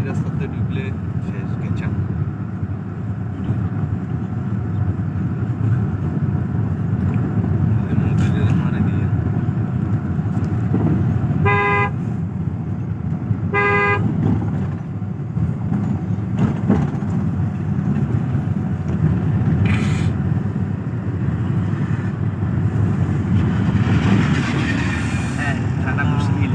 রাস্তাতে ঢুকলে শেষ গেছে। মারে দিয়ে ঠান্ডা মুশকিল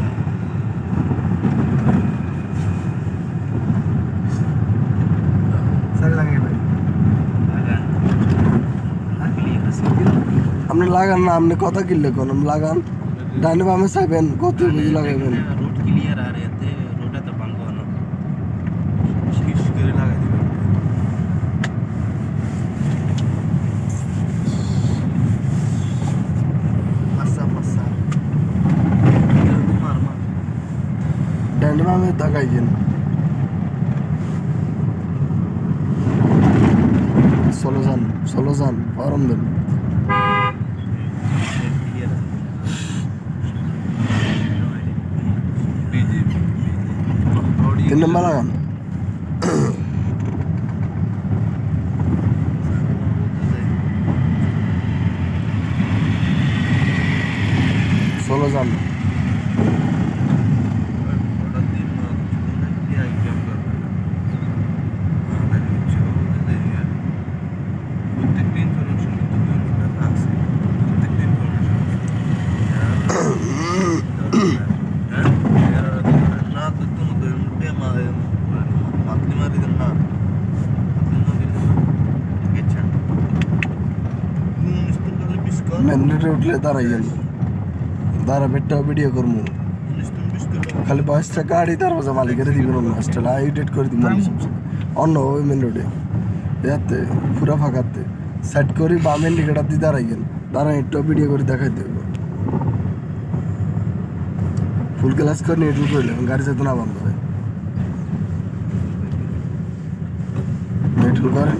আপনি লাগান না, আপনি কথা কিনলে কোন লাগান, ডাইনে বামে চাইবেন কত বুঝি লাগাইবেন। রোড ক্লিয়ার আর এতে রোডে তো ভাঙবো না, শীষ করে লাগাই দিবেন। ডাইনে বামে তাকাইছেন, চলো যান ফরম দেন। তিন নম্বর লাগান। চলো যান। ম্যান্ডেটে উঠলে দাঁড়াইয়েন, দাঁড়া বেটটা ভিডিও করবো খালি বয়সটা গাড়ি দরজা মালিকের দিবেন, অন্য হস্টেল আইডেট করে দিব অন্য ওই মেন রোডে যাতে পুরা ফাঁকাতে সেট করি বাম ইন্ডিকেটার দিয়ে দাঁড়াইয়েন, দাঁড়াই একটু ভিডিও করে দেখাই দেব। ফুল ক্লাস করে নিয়ে করলে গাড়ি যাতে না বন্ধ হয়, নেটুল করেন।